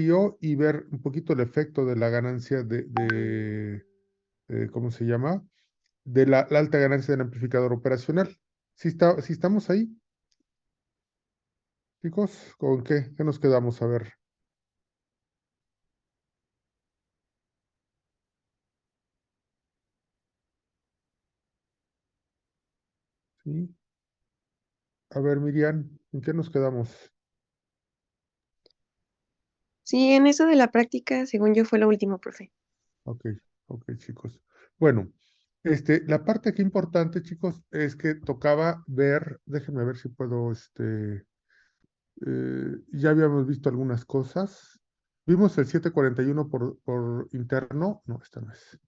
yo y ver un poquito el efecto de la ganancia ¿cómo se llama? De la alta ganancia del amplificador operacional. Si estamos ahí, chicos, ¿con qué? ¿Qué nos quedamos? A ver, ¿sí? A ver, Miriam, ¿en qué nos quedamos? Sí, en eso de la práctica, según yo, fue lo último, profe. Ok, ok, chicos. Bueno, la parte aquí importante, chicos, es que tocaba ver, déjenme ver si puedo, ya habíamos visto algunas cosas. Vimos el 741 por interno. No, esta no es.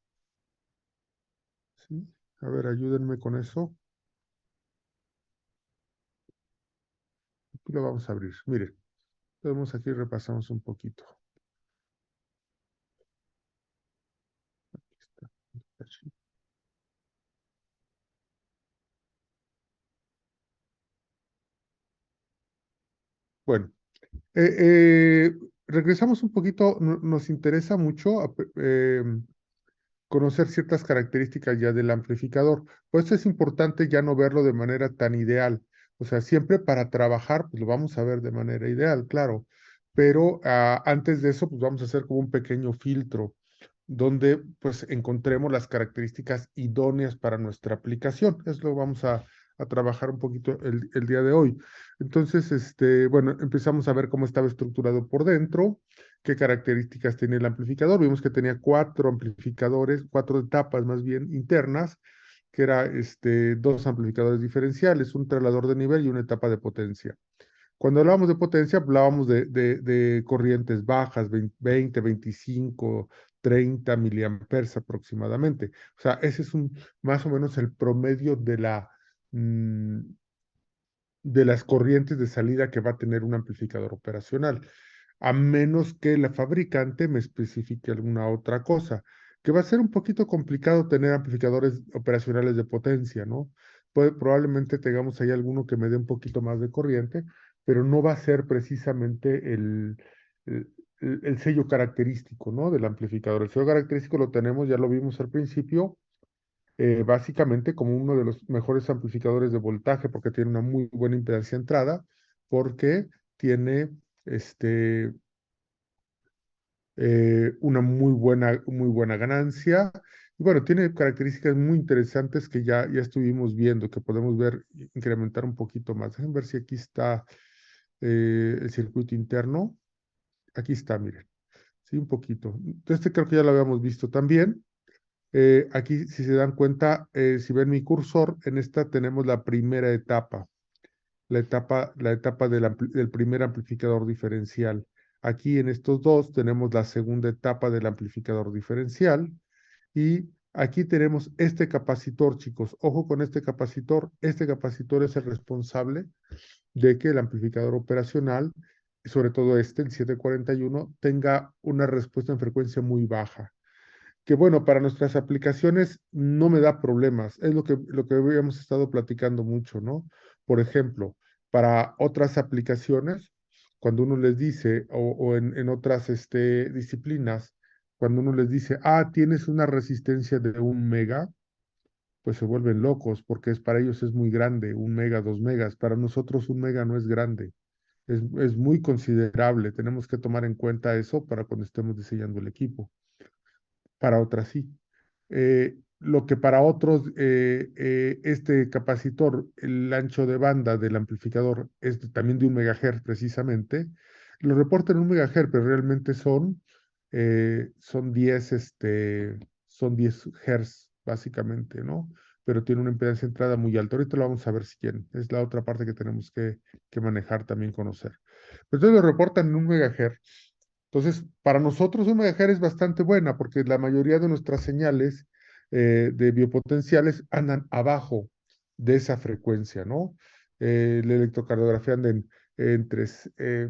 ¿Sí? A ver, ayúdenme con eso. Aquí lo vamos a abrir. Miren, vemos aquí, repasamos un poquito. Bueno, eh, eh, regresamos un poquito. Nos interesa mucho conocer ciertas características ya del amplificador. Por eso es importante ya no verlo de manera tan ideal. O sea, siempre para trabajar, pues lo vamos a ver de manera ideal, claro. Pero antes de eso, pues vamos a hacer como un pequeño filtro donde pues encontremos las características idóneas para nuestra aplicación. Es lo que vamos a trabajar un poquito el día de hoy. Entonces, bueno, empezamos a ver cómo estaba estructurado por dentro, qué características tenía el amplificador. Vimos que tenía cuatro amplificadores, cuatro etapas más bien internas, que era dos amplificadores diferenciales, un traslador de nivel y una etapa de potencia. Cuando hablábamos de potencia, hablábamos de corrientes bajas, 20, 25, 30 miliamperes aproximadamente. O sea, ese es más o menos el promedio mm, de las corrientes de salida que va a tener un amplificador operacional, a menos que la fabricante me especifique alguna otra cosa, que va a ser un poquito complicado tener amplificadores operacionales de potencia, ¿no? Probablemente tengamos ahí alguno que me dé un poquito más de corriente, pero no va a ser precisamente el, el sello característico, ¿no? Del amplificador. El sello característico lo tenemos, ya lo vimos al principio, básicamente como uno de los mejores amplificadores de voltaje porque tiene una muy buena impedancia de entrada, porque tiene este, una muy buena ganancia. Y bueno, tiene características muy interesantes que ya estuvimos viendo, que podemos ver, incrementar un poquito más. Déjenme ver si aquí está el circuito interno. Aquí está, miren. Sí, un poquito. Este creo que ya lo habíamos visto también. Aquí, si se dan cuenta, si ven mi cursor, en esta tenemos la primera etapa, la etapa del primer amplificador diferencial. Aquí en estos dos tenemos la segunda etapa del amplificador diferencial y aquí tenemos este capacitor, chicos. Ojo con este capacitor. Este capacitor es el responsable de que el amplificador operacional, sobre todo el 741, tenga una respuesta en frecuencia muy baja que bueno, para nuestras aplicaciones no me da problemas. Es lo que habíamos estado platicando mucho, ¿no? Por ejemplo, para otras aplicaciones, cuando uno les dice, o en otras disciplinas, cuando uno les dice, tienes una resistencia de 1 mega, pues se vuelven locos porque para ellos es muy grande, 1 mega, 2 megas. Para nosotros 1 mega no es grande, es muy considerable. Tenemos que tomar en cuenta eso para cuando estemos diseñando el equipo. Para otras sí. Lo que para otros, este capacitor, el ancho de banda del amplificador es también de 1 megahertz precisamente, lo reportan en 1 megahertz, pero realmente son 10, son 10 hertz básicamente, ¿no? Pero tiene una impedancia de entrada muy alta. Ahorita lo vamos a ver si quieren. Es la otra parte que tenemos que manejar, también conocer. Pero entonces lo reportan en 1 megahertz. Entonces, para nosotros 1 megahertz es bastante buena porque la mayoría de nuestras señales de biopotenciales andan abajo de esa frecuencia, ¿no? La electrocardiografía anda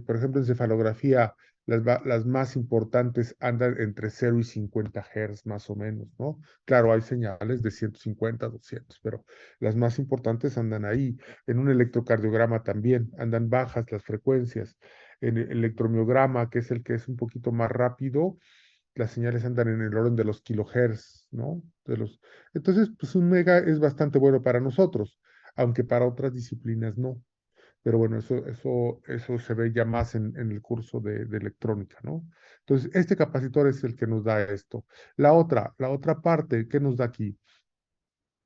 por ejemplo, encefalografía, las más importantes andan entre 0 y 50 Hz más o menos, ¿no? Claro, hay señales de 150, 200, pero las más importantes andan ahí. En un electrocardiograma también andan bajas las frecuencias. en el electromiograma, que es el que es un poquito más rápido, las señales andan en el orden de los kilohertz, ¿no? Entonces, pues un mega es bastante bueno para nosotros, aunque para otras disciplinas no. Pero bueno, eso se ve ya más en el curso de electrónica, ¿no? Entonces, este capacitor es el que nos da esto. La otra parte, ¿qué nos da aquí?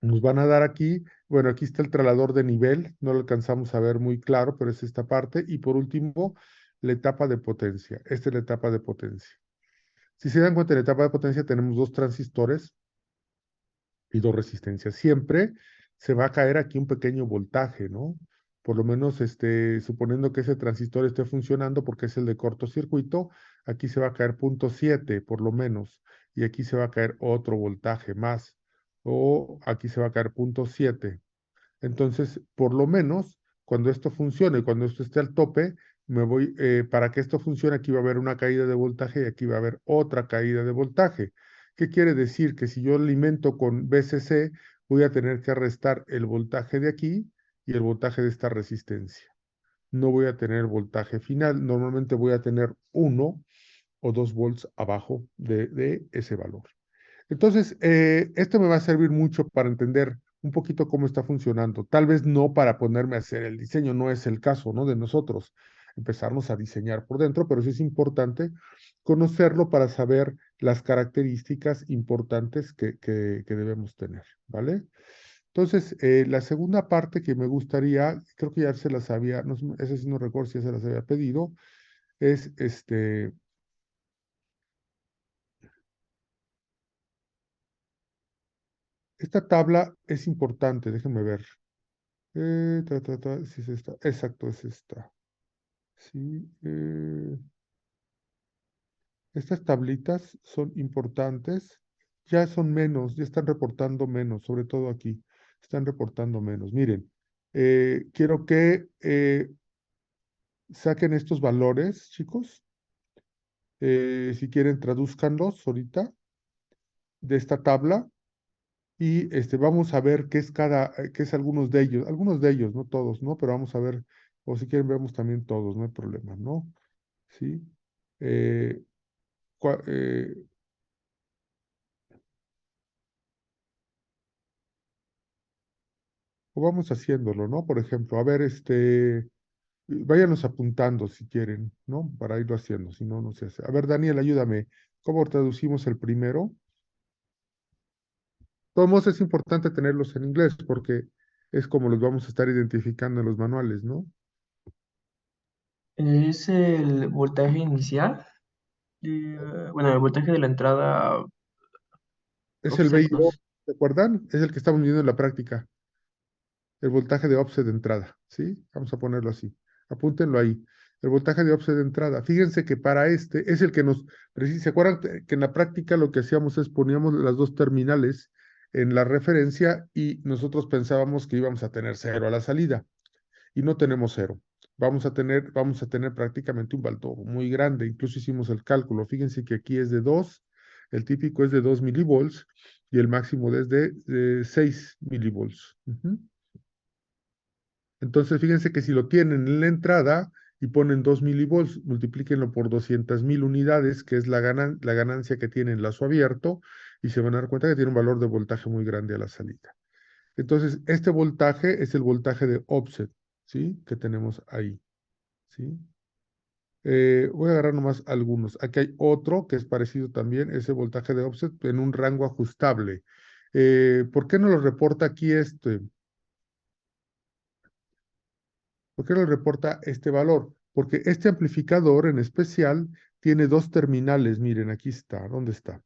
Nos van a dar aquí, bueno, aquí está el traslador de nivel, no lo alcanzamos a ver muy claro, pero es esta parte. Y por último, la etapa de potencia. Esta es la etapa de potencia. Si se dan cuenta, en la etapa de potencia tenemos dos transistores y dos resistencias. Siempre se va a caer aquí un pequeño voltaje, ¿no? Por lo menos, suponiendo que ese transistor esté funcionando porque es el de cortocircuito, aquí se va a caer 0,7 por lo menos, y aquí se va a caer otro voltaje más, o aquí se va a caer 0,7. Entonces, por lo menos, cuando esto funcione, cuando esto esté al tope, para que esto funcione, aquí va a haber una caída de voltaje y aquí va a haber otra caída de voltaje. ¿Qué quiere decir? Que si yo alimento con VCC, voy a tener que restar el voltaje de aquí y el voltaje de esta resistencia. No voy a tener voltaje final. Normalmente voy a tener 1 o 2 volts abajo de ese valor. Entonces, esto me va a servir mucho para entender un poquito cómo está funcionando. Tal vez no para ponerme a hacer el diseño, no es el caso, ¿no? De nosotros empezarnos a diseñar por dentro, pero sí es importante conocerlo para saber las características importantes que debemos tener, ¿vale? Entonces, la segunda parte que me gustaría, creo que ya se las había, no, ese sí no recuerdo si ya se las había pedido, es esta tabla es importante, déjenme ver. Sí es esta. Exacto, es esta. Sí, estas tablitas son importantes. Ya son menos, ya están reportando menos, sobre todo aquí. Están reportando menos. Miren, quiero que saquen estos valores, chicos. Si quieren, tradúzcanlos ahorita de esta tabla y vamos a ver qué es algunos de ellos, no todos, ¿no? Pero vamos a ver, o si quieren, vemos también todos, no hay problema, ¿no? ¿Sí? Eh, cua- eh, o vamos haciéndolo, ¿no? Por ejemplo, a ver, váyanos apuntando si quieren, ¿no? Para irlo haciendo, si no, no se hace. A ver, Daniel, ayúdame. ¿Cómo traducimos el primero? Todos modos es importante tenerlos en inglés porque es como los vamos a estar identificando en los manuales, ¿no? Es el voltaje inicial, bueno, el voltaje de la entrada Es el offset, no VIO, sé. ¿se acuerdan? Es el que estamos viendo en la práctica. El voltaje de offset de entrada, ¿sí? Vamos a ponerlo así. Apúntenlo ahí. El voltaje de offset de entrada. Fíjense que para es el que ¿se acuerdan que en la práctica lo que hacíamos es poníamos las dos terminales en la referencia y nosotros pensábamos que íbamos a tener cero a la salida y no tenemos cero. Vamos a tener prácticamente un valor muy grande. Incluso hicimos el cálculo. Fíjense que aquí es de 2, el típico es de 2 milivolts y el máximo es de 6 milivolts. Entonces, fíjense que si lo tienen en la entrada y ponen 2 milivolts, multiplíquenlo por 200,000 unidades, que es la ganancia que tiene en lazo abierto, y se van a dar cuenta que tiene un valor de voltaje muy grande a la salida. Entonces, este voltaje es el voltaje de offset, ¿sí? Que tenemos ahí, ¿sí? Voy a agarrar nomás algunos. Aquí hay otro que es parecido también, ese voltaje de offset en un rango ajustable. ¿Por qué no lo reporta aquí este? ¿Por qué nos reporta este valor? Porque este amplificador en especial tiene dos terminales. Miren, aquí está. ¿Dónde está?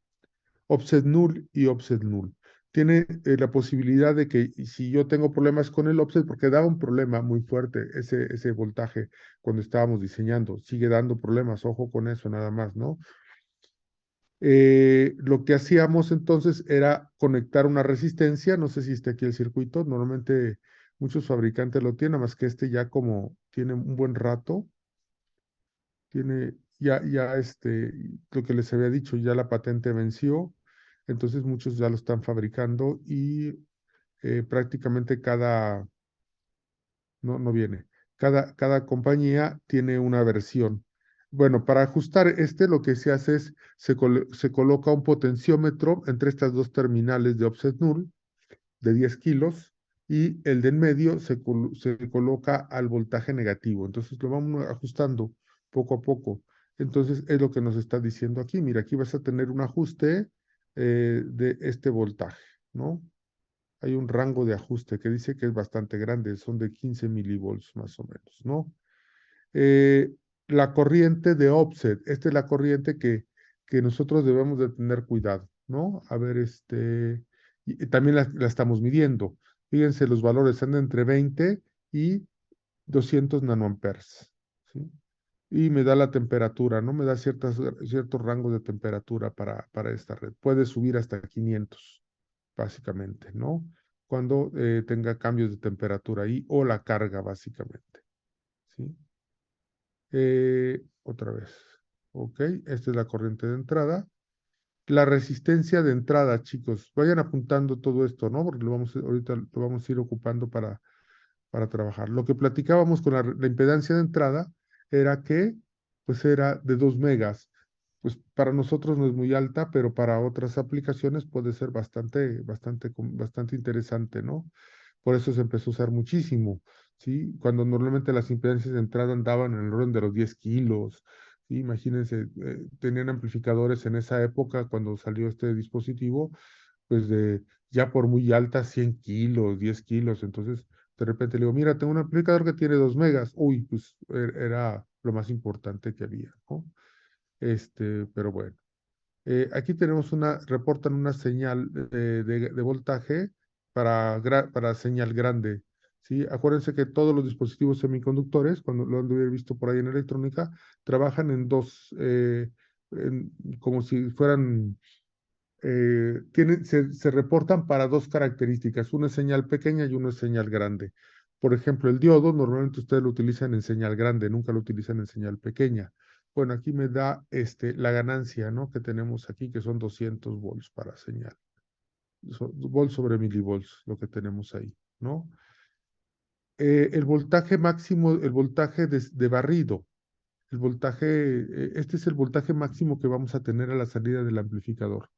Offset null y offset null. Tiene la posibilidad de que si yo tengo problemas con el offset, porque daba un problema muy fuerte ese voltaje cuando estábamos diseñando, sigue dando problemas, ojo con eso nada más, ¿no? Lo que hacíamos entonces era conectar una resistencia, no sé si está aquí el circuito, normalmente muchos fabricantes lo tienen, más que ya como tiene un buen rato, tiene lo que les había dicho, ya la patente venció, entonces muchos ya lo están fabricando y prácticamente no viene, cada compañía tiene una versión. Bueno, para ajustar lo que se hace es, se coloca un potenciómetro entre estas dos terminales de offset null de 10 kilos y el de en medio se coloca al voltaje negativo. Entonces lo vamos ajustando poco a poco. Entonces es lo que nos está diciendo aquí. Mira, aquí vas a tener un ajuste de este voltaje, ¿no? Hay un rango de ajuste que dice que es bastante grande, son de 15 milivolts más o menos, ¿no? Eh, la corriente de offset, esta es la corriente que nosotros debemos de tener cuidado, ¿no? A ver, y también la estamos midiendo. Fíjense, los valores están entre 20 y 200 nanoamperes, ¿sí? Y me da la temperatura, ¿no? Me da ciertos rangos de temperatura para esta red. Puede subir hasta 500, básicamente, ¿no? Cuando tenga cambios de temperatura ahí o la carga, básicamente, ¿sí? Otra vez. Ok, esta es la corriente de entrada. La resistencia de entrada, chicos, vayan apuntando todo esto, ¿no? Porque ahorita lo vamos a ir ocupando para trabajar. Lo que platicábamos con la impedancia de entrada era que, pues era de 2 megas. Pues para nosotros no es muy alta, pero para otras aplicaciones puede ser bastante interesante, ¿no? Por eso se empezó a usar muchísimo, ¿sí? Cuando normalmente las impedancias de entrada andaban en el orden de los 10 kilos, ¿sí? Imagínense, tenían amplificadores en esa época cuando salió este dispositivo, pues de ya por muy alta 100 kilos, 10 kilos, entonces de repente le digo, mira, tengo un amplificador que tiene 2 megas, uy, pues era lo más importante que había, ¿no? Pero bueno. Aquí tenemos reportan una señal de voltaje para señal grande, ¿sí? Acuérdense que todos los dispositivos semiconductores, cuando lo han de haber visto por ahí en electrónica, trabajan en dos, como si fueran, se reportan para dos características, una es señal pequeña y una es señal grande. Por ejemplo, el diodo normalmente ustedes lo utilizan en señal grande, nunca lo utilizan en señal pequeña. Bueno, aquí me da la ganancia, ¿no? Que tenemos aquí, que son 200 volts para señal. Volts sobre milivolts, lo que tenemos ahí, ¿no? El voltaje máximo, el voltaje de barrido, este es el voltaje máximo que vamos a tener a la salida del amplificador.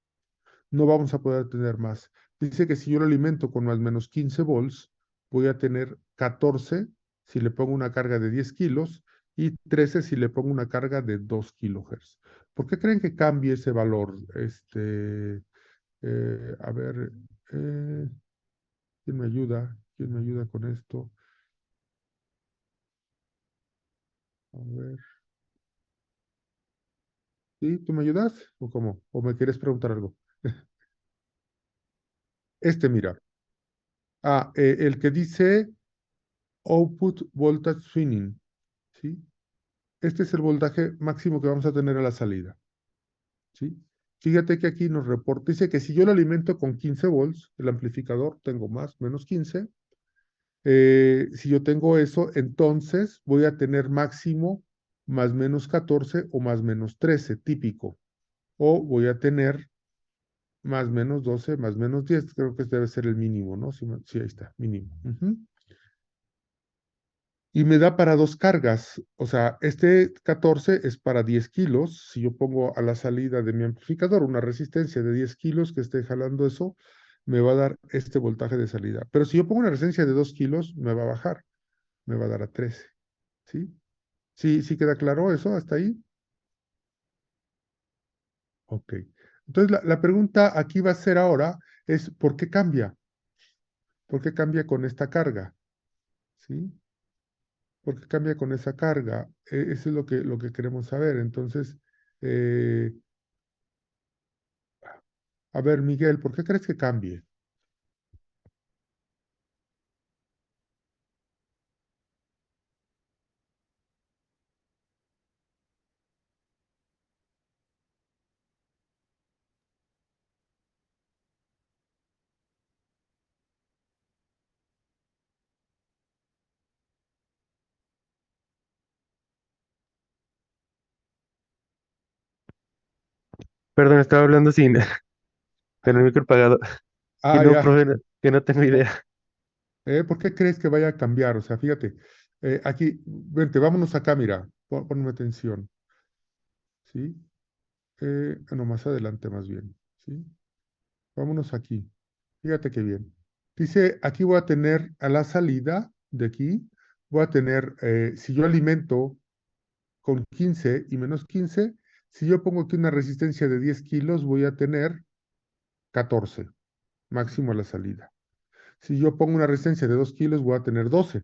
No vamos a poder tener más. Dice que si yo lo alimento con más o menos 15 volts, voy a tener 14 si le pongo una carga de 10 kilos y 13 si le pongo una carga de 2 kilohertz. ¿Por qué creen que cambie ese valor? A ver, ¿quién me ayuda? ¿Quién me ayuda con esto? A ver, ¿sí? ¿Tú me ayudas? ¿O cómo? ¿O me quieres preguntar algo? Mira. El que dice Output Voltage Swinging, ¿sí? Este es el voltaje máximo que vamos a tener a la salida, ¿sí? Fíjate que aquí nos reporta, dice que si yo lo alimento con 15 volts, el amplificador, tengo más, menos 15. Si yo tengo eso, entonces voy a tener máximo más menos 14 o más menos 13, típico. O voy a tener más menos 12, más menos 10, creo que debe ser el mínimo, ¿no? Sí, sí, ahí está, mínimo. Y me da para dos cargas. O sea, este 14 es para 10 kilos. Si yo pongo a la salida de mi amplificador una resistencia de 10 kilos que esté jalando eso, me va a dar este voltaje de salida. Pero si yo pongo una resistencia de 2 kilos, me va a bajar. Me va a dar a 13. ¿Sí? ¿Sí, sí queda claro eso hasta ahí? Ok. Entonces, la pregunta aquí va a ser ahora es, ¿por qué cambia? ¿Por qué cambia con esta carga? ¿Sí? ¿Por qué cambia con esa carga? Eso es lo que queremos saber. Entonces, eh, a ver, Miguel, ¿por qué crees que cambie? Perdón, estaba hablando sin con el micro apagado. Que Ah, no, ya. profe, que no tengo idea. ¿Por qué crees que vaya a cambiar? O sea, fíjate, aquí, vente, vámonos acá, mira, ponme atención. ¿sí? No, más adelante más bien, ¿sí? Vámonos aquí. Fíjate qué bien. Dice, aquí voy a tener a la salida de aquí, voy a tener, si yo alimento con 15 y menos 15, si yo pongo aquí una resistencia de 10 kilos, voy a tener 14 máximo a la salida. Si yo pongo una resistencia de 2 kilos, voy a tener 12,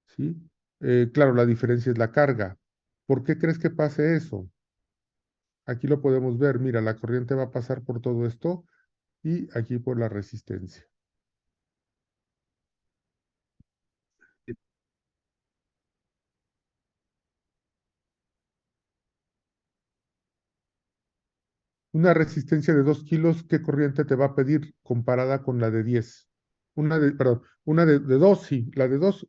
¿sí? Claro, la diferencia es la carga. ¿Por qué crees que pase eso? Aquí lo podemos ver. Mira, la corriente va a pasar por todo esto y aquí por la resistencia. Una resistencia de 2 kilos, ¿qué corriente te va a pedir comparada con la de 10? Perdón, una de 2, sí. La de 2,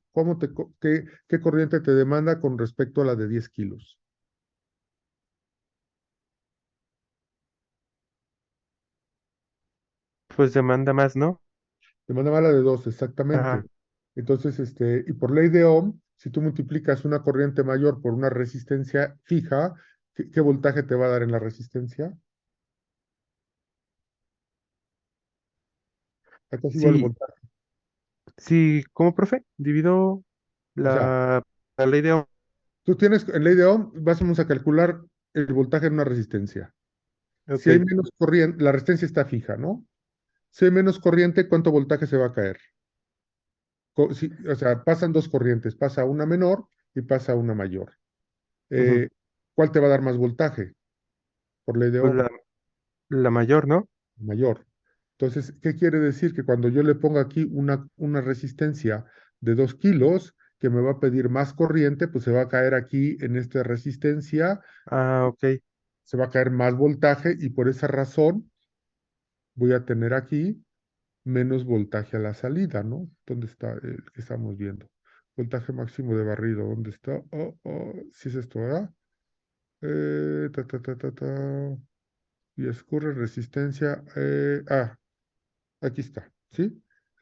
¿qué corriente te demanda con respecto a la de 10 kilos? Pues demanda más, ¿no? Demanda más la de 2, Ajá. exactamente. Entonces, y por ley de Ohm, si tú multiplicas una corriente mayor por una resistencia fija, ¿qué voltaje te va a dar en la resistencia? Acá es igual el Sí, voltaje. sí, ¿cómo, profe? Divido O sea, la ley de Ohm. tú tienes, en ley de Ohm, vamos a calcular el voltaje en una resistencia. Si hay Ok. menos corriente, la resistencia está fija, ¿no? Si hay menos corriente, ¿cuánto voltaje se va a caer? O sea, pasan dos corrientes, pasa una menor y pasa una mayor. Ujú. Eh, ¿Cuál te va a dar más voltaje? Por ley de Pues Ohm, la mayor, ¿no? mayor. Entonces, ¿qué quiere decir? Que cuando yo le pongo aquí una resistencia de 2 kilos, que me va a pedir más corriente, pues se va a caer aquí en esta resistencia, Ah, ok. se va a caer más voltaje y por esa razón voy a tener aquí menos voltaje a la salida, ¿no? ¿Dónde está el que estamos viendo? Voltaje máximo de barrido, ¿dónde está? Sí es esto, ¿verdad? Ta, ta, ta, ta, ta. Y escurre resistencia. Aquí está, ¿sí?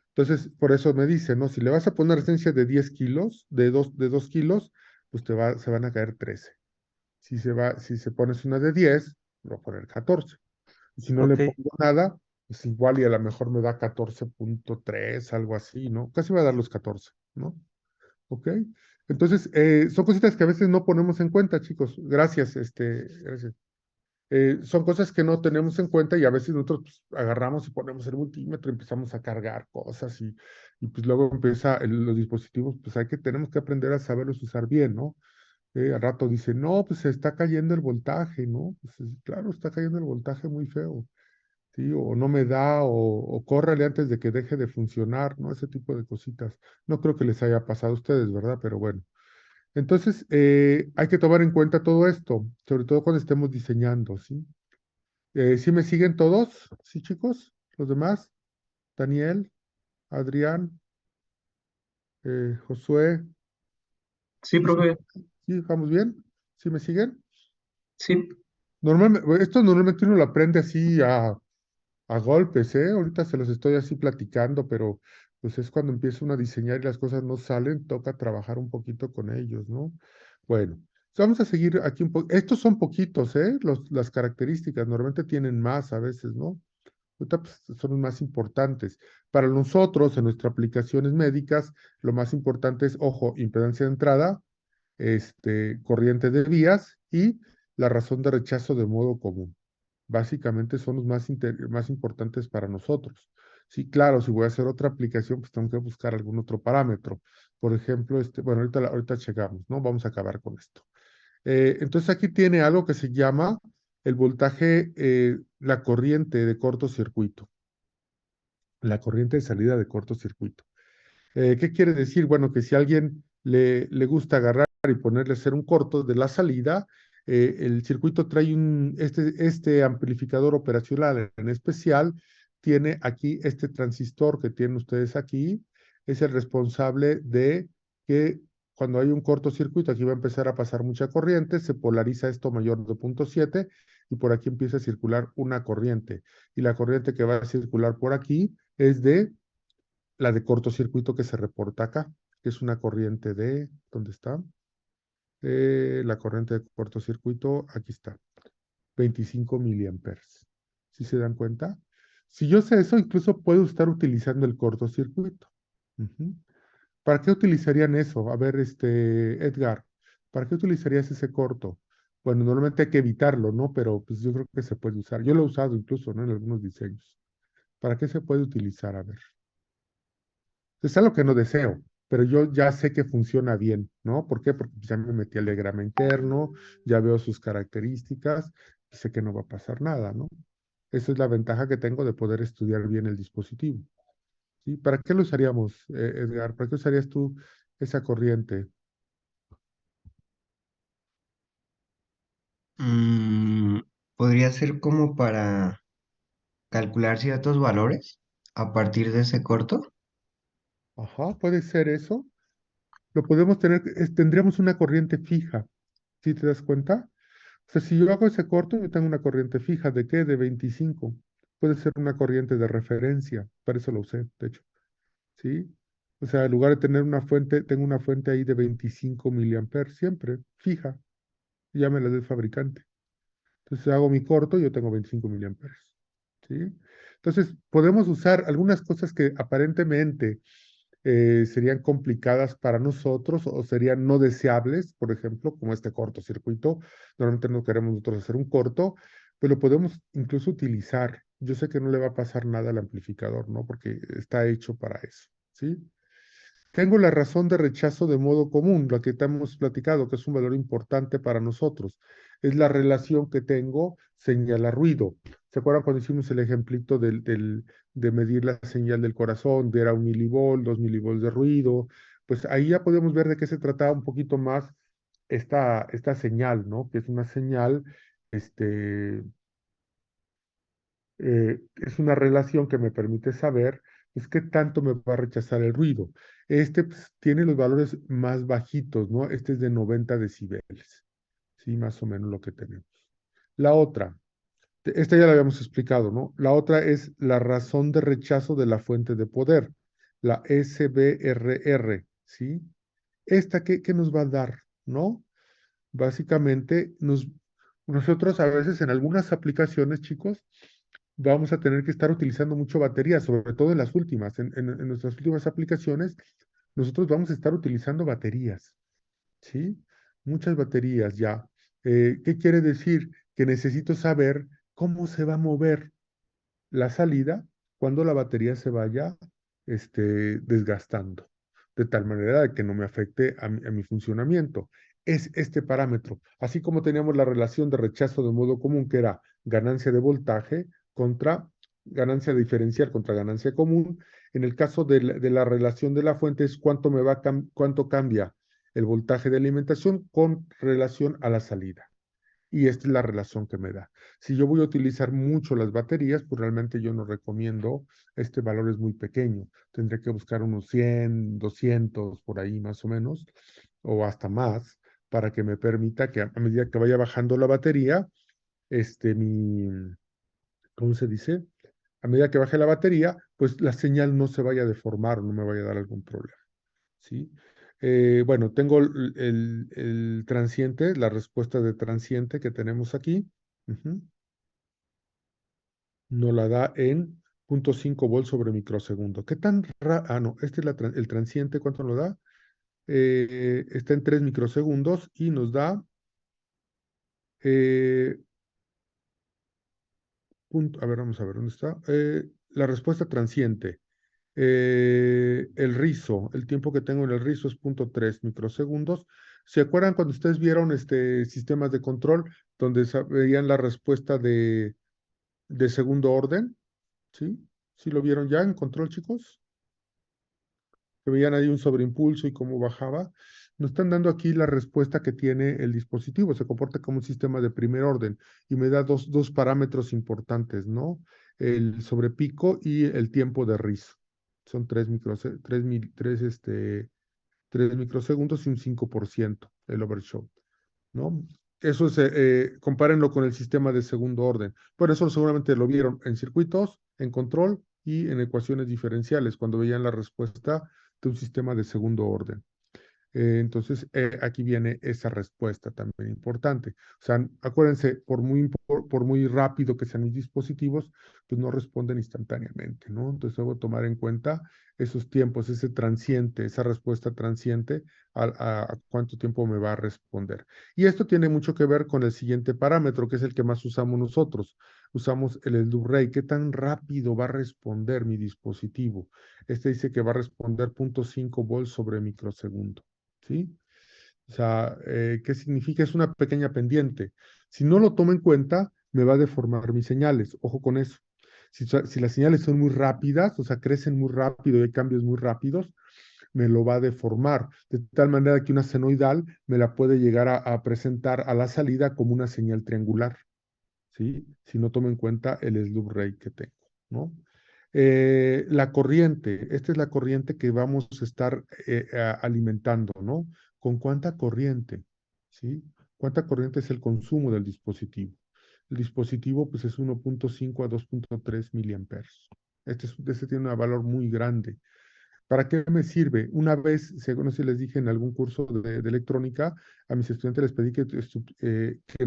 Entonces, por eso me dice, ¿no? Si le vas a poner resistencia de 10 kilos, de dos kilos, pues se van a caer 13. Si se pones una de 10, le voy a poner 14. Y si no le Ok. pongo nada, pues igual y a lo mejor me da 14.3, algo así, ¿no? Casi va a dar los 14, ¿no? ¿Ok? Entonces, son cositas que a veces no ponemos en cuenta, chicos. Gracias, gracias. Son cosas que no tenemos en cuenta y a veces nosotros pues, agarramos y ponemos el multímetro y empezamos a cargar cosas y pues luego empieza los dispositivos, pues tenemos que aprender a saberlos usar bien, ¿no? Al rato dice, no, pues se está cayendo el voltaje, ¿no? Pues claro, está cayendo el voltaje muy feo, ¿sí? O no me da, o córrele antes de que deje de funcionar, ¿no? Ese tipo de cositas. No creo que les haya pasado a ustedes, ¿verdad? Pero bueno. Entonces, hay que tomar en cuenta todo esto, sobre todo cuando estemos diseñando, ¿sí? ¿Sí me siguen todos? ¿Sí, chicos? ¿Los demás? Daniel, Adrián, Josué. Sí, ¿Sí, profe. sí, vamos bien? ¿Sí me siguen? Sí. Esto normalmente uno lo aprende así a golpes, ¿eh? Ahorita se los estoy así platicando, pero pues es cuando empieza uno a diseñar y las cosas no salen, toca trabajar un poquito con ellos, ¿no? Bueno, vamos a seguir aquí un poco. Estos son poquitos, ¿eh? Las características normalmente tienen más a veces, ¿no? Ahorita, pues, son los más importantes. Para nosotros, en nuestras aplicaciones médicas, lo más importante es, ojo, impedancia de entrada, corriente de vías y la razón de rechazo de modo común. Básicamente son los más importantes para nosotros. Sí, claro, si voy a hacer otra aplicación, pues tengo que buscar algún otro parámetro. Por ejemplo, bueno, ahorita checamos, ¿no? Vamos a acabar con esto. Entonces aquí tiene algo que se llama el voltaje, la corriente de cortocircuito, la corriente de salida de cortocircuito. ¿Qué quiere decir? Bueno, que si a alguien le gusta agarrar y ponerle a hacer un corto de la salida, el circuito trae este amplificador operacional en especial, tiene aquí este transistor que tienen ustedes aquí, es el responsable de que cuando hay un cortocircuito, aquí va a empezar a pasar mucha corriente, se polariza esto mayor de 0.7 y por aquí empieza a circular una corriente. Y la corriente que va a circular por aquí es de la de cortocircuito que se reporta acá, que es una corriente de, ¿dónde está? La corriente de cortocircuito, aquí está, 25 miliamperes. ¿Sí se dan cuenta? Si yo sé eso, incluso puedo estar utilizando el cortocircuito. Ujú. ¿Para qué utilizarían eso? A ver, Edgar, ¿para qué utilizarías ese corto? Bueno, normalmente hay que evitarlo, ¿no? Pero pues yo creo que se puede usar. Yo lo he usado incluso, ¿no? En algunos diseños. ¿Para qué se puede utilizar? A ver. Es algo que no deseo, pero yo ya sé que funciona bien, ¿no? ¿Por qué? Porque ya me metí al diagrama interno, ya veo sus características, y sé que no va a pasar nada, ¿no? Esa es la ventaja que tengo de poder estudiar bien el dispositivo, ¿sí? ¿Para qué lo usaríamos, Edgar? ¿Para qué usarías tú esa corriente? Mm, podría ser como para calcular ciertos valores a partir de ese corto. Ajá, puede ser eso. Lo podemos tener, tendríamos una corriente fija, ¿sí te das cuenta? O sea, si yo hago ese corto, yo tengo una corriente fija. ¿De qué? De 25. Puede ser una corriente de referencia. Para eso lo usé, de hecho. ¿Sí? O sea, en lugar de tener una fuente, tengo una fuente ahí de 25 miliamperes, siempre, fija. Y ya me la da el fabricante. Entonces hago mi corto, yo tengo 25 miliamperes. ¿Sí? Entonces, podemos usar algunas cosas que aparentemente serían complicadas para nosotros o serían no deseables, por ejemplo, como este cortocircuito. Normalmente no queremos nosotros hacer un corto, pero lo podemos incluso utilizar. Yo sé que no le va a pasar nada al amplificador, ¿no? Porque está hecho para eso, ¿sí? Tengo la razón de rechazo de modo común, la que te hemos platicado, que es un valor importante para nosotros. Es la relación que tengo señal-ruido. ¿Se acuerdan cuando hicimos el ejemplito de medir la señal del corazón? Era 1 milivolt, 2 milivolts de ruido. Pues ahí ya podemos ver de qué se trataba un poquito más esta señal, ¿no? Que es una señal, este, es una relación que me permite saber pues, qué tanto me va a rechazar el ruido. Este pues, tiene los valores más bajitos, ¿no? Este es de 90 decibeles, ¿sí? Más o menos lo que tenemos. La otra, esta ya la habíamos explicado, ¿no? La otra es la razón de rechazo de la fuente de poder, la SBRR, ¿sí? ¿Esta qué nos va a dar, no? Básicamente, nosotros a veces en algunas aplicaciones, chicos, vamos a tener que estar utilizando mucho batería, sobre todo en las últimas. En nuestras últimas aplicaciones, nosotros vamos a estar utilizando baterías, ¿sí? Muchas baterías ya. ¿Qué quiere decir? Que necesito saber cómo se va a mover la salida cuando la batería se vaya desgastando, de tal manera de que no me afecte a mi funcionamiento. Es este parámetro, así como teníamos la relación de rechazo de modo común, que era ganancia de voltaje contra ganancia diferencial contra ganancia común. En el caso de la relación de la fuente es cuánto cambia el voltaje de alimentación con relación a la salida. Y esta es la relación que me da. Si yo voy a utilizar mucho las baterías, pues realmente yo no recomiendo, este valor es muy pequeño. Tendré que buscar unos 100, 200 por ahí más o menos, o hasta más, para que me permita que a medida que vaya bajando la batería, este, mi, ¿cómo se dice? A medida que baje la batería, pues la señal no se vaya a deformar o no me vaya a dar algún problema. ¿Sí? Bueno, tengo el transiente, la respuesta de transiente que tenemos aquí. Ujú. Nos la da en 0.5 volts sobre microsegundo. ¿Qué tan Ah, no, este es el transiente, ¿cuánto nos da? Está en 3 microsegundos y nos da, eh, a ver, vamos a ver, ¿dónde está? La respuesta transiente. El rizo, el tiempo que tengo en el rizo es 0.3 microsegundos. ¿Se acuerdan cuando ustedes vieron sistemas de control donde veían la respuesta de segundo orden? ¿Sí? ¿Sí lo vieron ya en control, chicos? Que veían ahí un sobreimpulso y cómo bajaba. Nos están dando aquí la respuesta que tiene el dispositivo. Se comporta como un sistema de primer orden y me da dos parámetros importantes, ¿no? El sobrepico y el tiempo de rizo. Son 3 microsegundos y un 5% el overshoot, ¿no? Eso es, compárenlo con el sistema de segundo orden. Por eso seguramente lo vieron en circuitos, en control y en ecuaciones diferenciales, cuando veían la respuesta de un sistema de segundo orden. Entonces, aquí viene esa respuesta también importante. O sea, acuérdense, por muy rápido que sean mis dispositivos, pues no responden instantáneamente, ¿no? Entonces, debo tomar en cuenta esos tiempos, ese transiente, esa respuesta transiente, a cuánto tiempo me va a responder. Y esto tiene mucho que ver con el siguiente parámetro, que es el que más usamos nosotros. Usamos el loop rate. ¿Qué tan rápido va a responder mi dispositivo? Este dice que va a responder 0.5 volts sobre microsegundo. ¿Sí? O sea, ¿qué significa? Es una pequeña pendiente. Si no lo tomo en cuenta, me va a deformar mis señales. Ojo con eso. Si las señales son muy rápidas, o sea, crecen muy rápido y hay cambios muy rápidos, me lo va a deformar. De tal manera que una senoidal me la puede llegar a presentar a la salida como una señal triangular. ¿Sí? Si no tomo en cuenta el slope rate que tengo, ¿no? La corriente, esta es la corriente que vamos a estar alimentando, ¿no? ¿Con cuánta corriente? ¿Sí? ¿Cuánta corriente es el consumo del dispositivo? El dispositivo, pues, es 1.5 a 2.3 miliamperes. Este tiene un valor muy grande. ¿Para qué me sirve? Una vez, no sé si les dije en algún curso de electrónica, a mis estudiantes les pedí que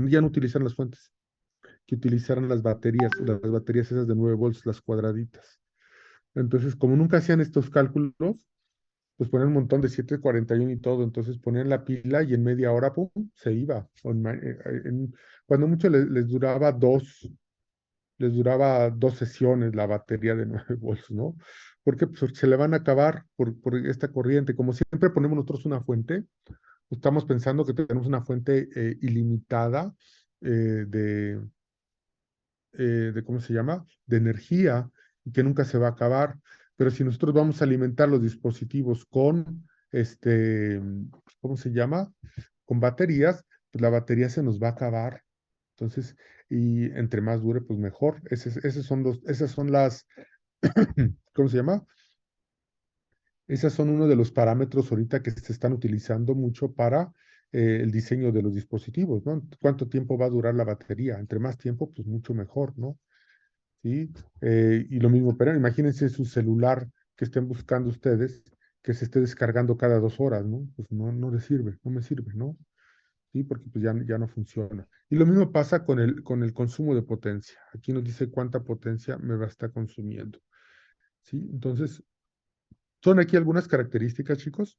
ya no utilizaran las fuentes, que utilizaran las baterías esas de 9 volts, las cuadraditas. Entonces, como nunca hacían estos cálculos, pues ponían un montón de 741 y todo, entonces ponían la pila y en media hora, pum, se iba. Cuando mucho les duraba dos sesiones la batería de 9 volts, ¿no? Porque pues, se le van a acabar por esta corriente. Como siempre ponemos nosotros una fuente, estamos pensando que tenemos una fuente ilimitada de ¿cómo se llama? De energía y que nunca se va a acabar. Pero si nosotros vamos a alimentar los dispositivos con, ¿cómo se llama? Con baterías, pues la batería se nos va a acabar. Entonces, y entre más dure, pues mejor. Esas son las, ¿cómo se llama? Esas son uno de los parámetros ahorita que se están utilizando mucho para el diseño de los dispositivos, ¿no? ¿Cuánto tiempo va a durar la batería? Entre más tiempo, pues mucho mejor, ¿no? ¿Sí? Y lo mismo, pero imagínense su celular que estén buscando ustedes, que se esté descargando cada 2 horas, ¿no? Pues no les sirve, no me sirve, ¿no? Sí, porque pues ya no funciona. Y lo mismo pasa con el consumo de potencia. Aquí nos dice cuánta potencia me va a estar consumiendo. ¿Sí? Entonces, son aquí algunas características, chicos.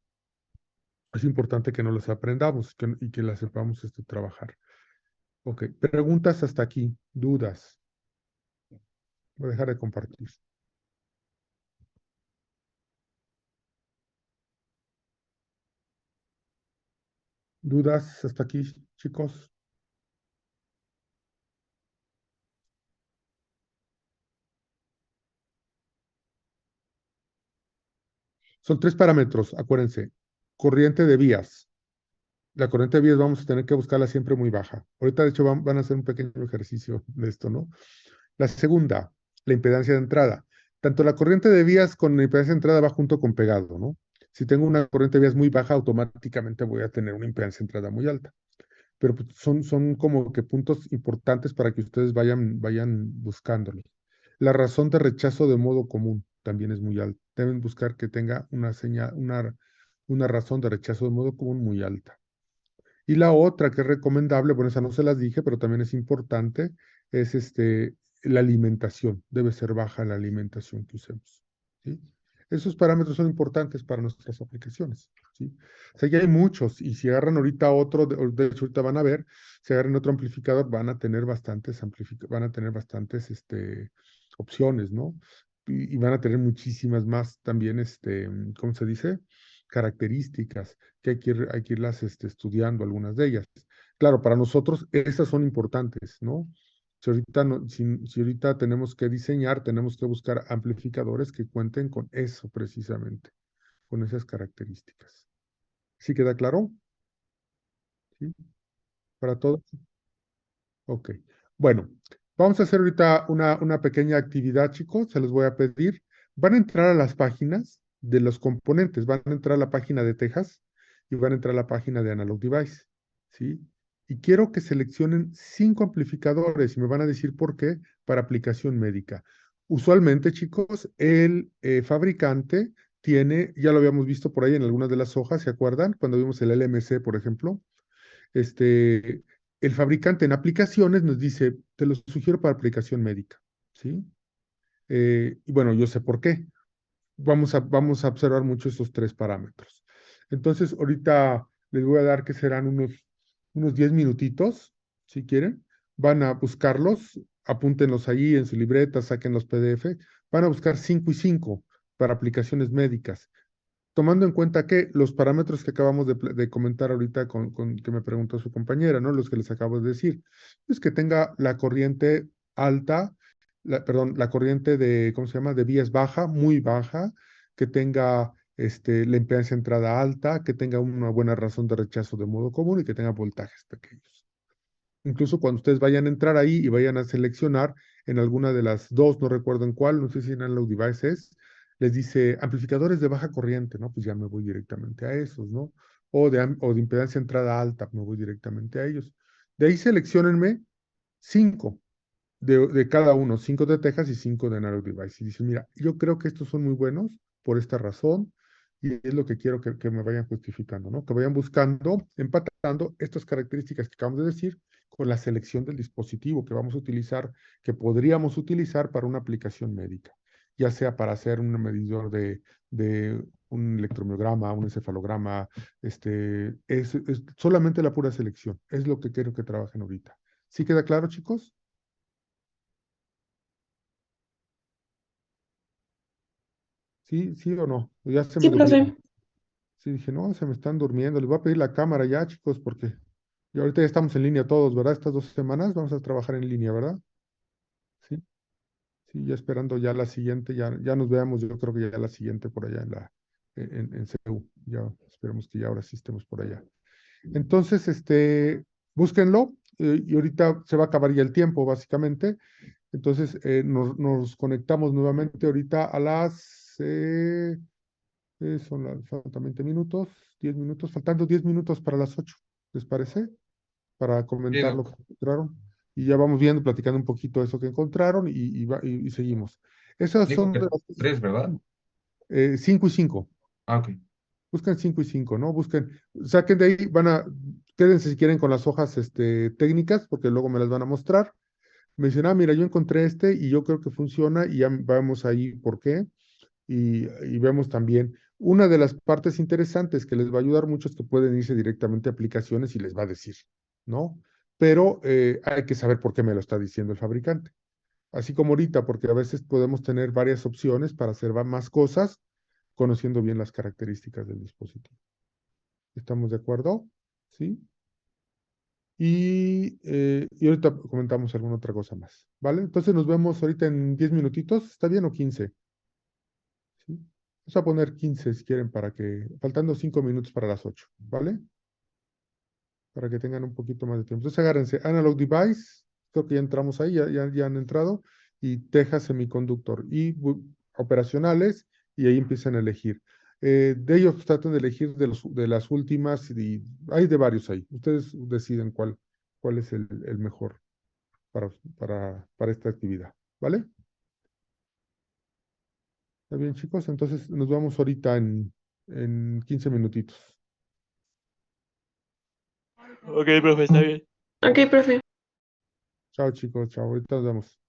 Es importante que nos las aprendamos y que las sepamos trabajar. Ok, preguntas hasta aquí, dudas. Voy a dejar de compartir. ¿Dudas hasta aquí, chicos? Son 3 parámetros, acuérdense. Corriente de vías. La corriente de vías vamos a tener que buscarla siempre muy baja. Ahorita, de hecho, van a hacer un pequeño ejercicio de esto, ¿no? La segunda, la impedancia de entrada. Tanto la corriente de vías con la impedancia de entrada va junto con pegado, ¿no? Si tengo una corriente de vías muy baja, automáticamente voy a tener una impedancia de entrada muy alta. Pero pues, son como que puntos importantes para que ustedes vayan buscándolos. La razón de rechazo de modo común también es muy alta. Deben buscar que tenga una razón de rechazo de modo común muy alta. Y la otra que es recomendable, bueno, esa no se las dije, pero también es importante, es la alimentación. Debe ser baja la alimentación que usemos. ¿Sí? Esos parámetros son importantes para nuestras aplicaciones. ¿Sí? O sea, ya hay muchos, y si agarran ahorita otro, de hecho ahorita van a ver, si agarran otro amplificador, van a tener bastantes opciones, ¿no? Y van a tener muchísimas más también, ¿cómo se dice? Características que hay que irlas estudiando, algunas de ellas. Claro, para nosotros estas son importantes, ¿no? Si ahorita tenemos que diseñar, tenemos que buscar amplificadores que cuenten con eso precisamente, con esas características. ¿Sí queda claro? ¿Sí? ¿Para todos? Ok. Bueno, vamos a hacer ahorita una pequeña actividad, chicos. Se los voy a pedir. Van a entrar a las páginas de los componentes. Van a entrar a la página de Texas y van a entrar a la página de Analog Device. ¿Sí? Y quiero que seleccionen 5 amplificadores y me van a decir por qué para aplicación médica. Usualmente, chicos, el fabricante tiene, ya lo habíamos visto por ahí en algunas de las hojas, ¿se acuerdan? Cuando vimos el LMC, por ejemplo, este, el fabricante en aplicaciones nos dice, te lo sugiero para aplicación médica, ¿sí? Y bueno, yo sé por qué. Vamos a observar mucho estos tres parámetros. Entonces, ahorita les voy a dar que serán unos 10 minutitos, si quieren. Van a buscarlos, apúntenlos ahí en su libreta, saquen los PDF. Van a buscar 5 y 5 para aplicaciones médicas, tomando en cuenta que los parámetros que acabamos de comentar ahorita que me preguntó su compañera, ¿no? Los que les acabo de decir, es que tenga la corriente alta, perdón, la corriente de, ¿cómo se llama? De vías baja, muy baja, que tenga la impedancia entrada alta, que tenga una buena razón de rechazo de modo común y que tenga voltajes pequeños. Incluso cuando ustedes vayan a entrar ahí y vayan a seleccionar en alguna de las dos, no recuerdo en cuál, no sé si en Analog Devices, les dice amplificadores de baja corriente, ¿no? Pues ya me voy directamente a esos, ¿no? O de impedancia entrada alta, me voy directamente a ellos. De ahí seleccionenme 5 de cada uno, 5 de Texas y 5 de Analog Device. Y dice, mira, yo creo que estos son muy buenos por esta razón y es lo que quiero que me vayan justificando, ¿no? Que vayan buscando, empatando estas características que acabamos de decir con la selección del dispositivo que vamos a utilizar, que podríamos utilizar para una aplicación médica, ya sea para hacer un medidor de un electromiograma, un encefalograma, es solamente la pura selección, es lo que quiero que trabajen ahorita. ¿Sí queda claro, chicos? ¿Sí, sí o no? Ya se me Sí, durmieron. profe. Sí, dije, no, se me están durmiendo. Les voy a pedir la cámara ya, chicos, porque y ahorita ya estamos en línea todos, ¿verdad? Estas 2 semanas vamos a trabajar en línea, ¿verdad? Sí, sí, ya esperando ya la siguiente, ya nos veamos, yo creo que ya la siguiente por allá en CEU. Ya esperemos que ya ahora sí estemos por allá. Entonces, búsquenlo, y ahorita se va a acabar ya el tiempo, básicamente. Entonces, nos conectamos nuevamente ahorita a las faltan 20 minutos, 10 minutos, faltando 10 minutos para las 8, ¿les parece? Para Sí, comentar lo que doc. encontraron. Y ya vamos viendo, platicando un poquito de eso que encontraron y seguimos. Esas Dijo son de que las 3, ¿verdad? 5 y 5. Ah, ok. Busquen 5 y 5, ¿no? Busquen, saquen de ahí, quédense si quieren con las hojas técnicas, porque luego me las van a mostrar. Me dicen, mira, yo encontré y yo creo que funciona y ya vamos ahí por qué. Y vemos también una de las partes interesantes que les va a ayudar mucho es que pueden irse directamente a aplicaciones y les va a decir, ¿no? Pero hay que saber por qué me lo está diciendo el fabricante. Así como ahorita, porque a veces podemos tener varias opciones para hacer más cosas, conociendo bien las características del dispositivo. ¿Estamos de acuerdo? ¿Sí? Y ahorita comentamos alguna otra cosa más, ¿vale? Entonces nos vemos ahorita en 10 minutitos, ¿está bien o 15? ¿Sí? Vamos a poner 15 si quieren faltando 5 minutos para las 8, ¿vale? Para que tengan un poquito más de tiempo. Entonces agárrense, Analog Device, creo que ya entramos ahí, ya han entrado, y Texas Semiconductor, y operacionales, y ahí empiezan a elegir. De ellos tratan de elegir de las últimas, y hay de varios ahí. Ustedes deciden cuál es el mejor para esta actividad, ¿vale? ¿Está bien, chicos? Entonces nos vemos ahorita en 15 minutitos. Ok, profe, está bien. Ok, profe. Chao, chicos, chao. Ahorita nos vemos.